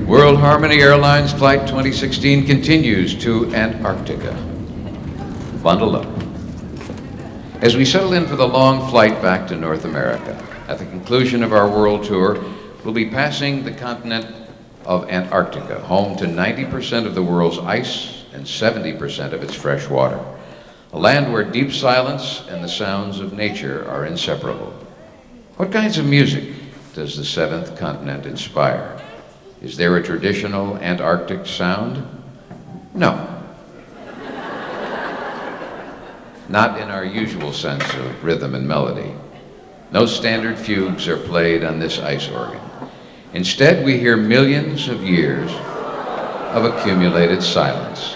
World Harmony Airlines Flight 2016 continues to Antarctica. Bundle up. As we settle in for the long flight back to North America, at the conclusion of our world tour, we'll be passing the continent of Antarctica, home to 90% of the world's ice and 70% of its fresh water. A land where deep silence and the sounds of nature are inseparable. What kinds of music does the seventh continent inspire? Is there a traditional Antarctic sound? No. Not in our usual sense of rhythm and melody. No standard fugues are played on this ice organ. Instead, we hear millions of years of accumulated silence.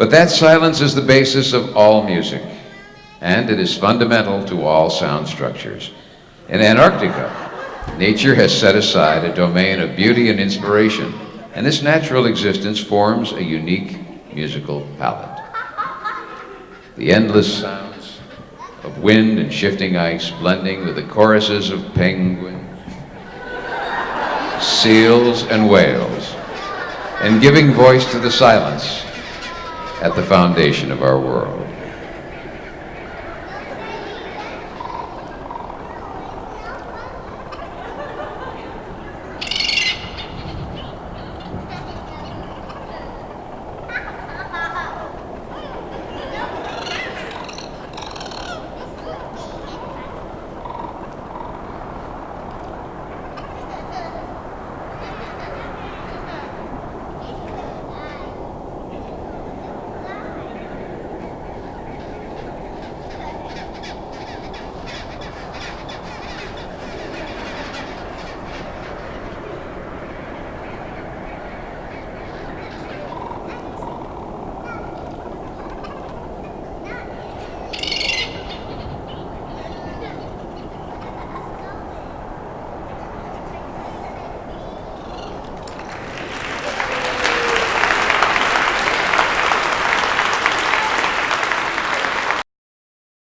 But that silence is the basis of all music, and it is fundamental to all sound structures. In Antarctica, nature has set aside a domain of beauty and inspiration, and this natural existence forms a unique musical palette. The endless sounds of wind and shifting ice blending with the choruses of penguins, seals, and whales, and giving voice to the silence at the foundation of our world.